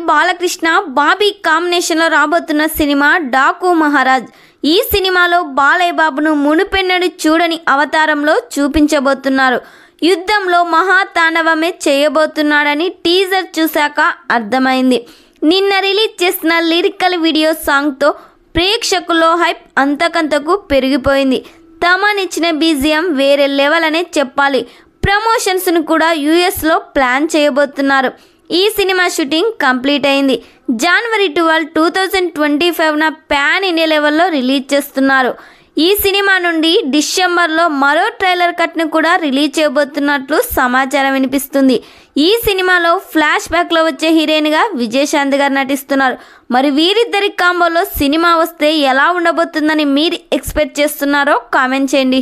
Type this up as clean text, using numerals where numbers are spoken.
బాలకృష్ణ బాబీ కాంబినేషన్లో రాబోతున్న సినిమా డాకు మహారాజ్. ఈ సినిమాలో బాలయ్య బాబును మునుపెన్నడు చూడని అవతారంలో చూపించబోతున్నారు. యుద్ధంలో మహాతాండవమే చేయబోతున్నాడని టీజర్ చూశాక అర్థమైంది. నిన్న రిలీజ్ చేసిన లిరికల్ వీడియో సాంగ్తో ప్రేక్షకుల్లో హైప్ అంతకంతకు పెరిగిపోయింది. తమనిచ్చిన బీజిఎం వేరే లెవెల్ అనే చెప్పాలి. ప్రమోషన్స్ను కూడా యూఎస్లో ప్లాన్ చేయబోతున్నారు. ఈ సినిమా షూటింగ్ కంప్లీట్ అయింది. జనవరి 12, 2025న పాన్ ఇండియా లెవెల్లో రిలీజ్ చేస్తున్నారు. ఈ సినిమా నుండి డిసెంబర్లో మరో ట్రైలర్ కట్ను కూడా రిలీజ్ చేయబోతున్నట్లు సమాచారం వినిపిస్తుంది. ఈ సినిమాలో ఫ్లాష్ బ్యాక్లో వచ్చే హీరోయిన్గా విజయశాంతి గారు నటిస్తున్నారు. మరి వీరిద్దరి కాంబోలో సినిమా వస్తే ఎలా ఉండబోతుందని మీరు ఎక్స్పెక్ట్ చేస్తున్నారో కామెంట్ చేయండి.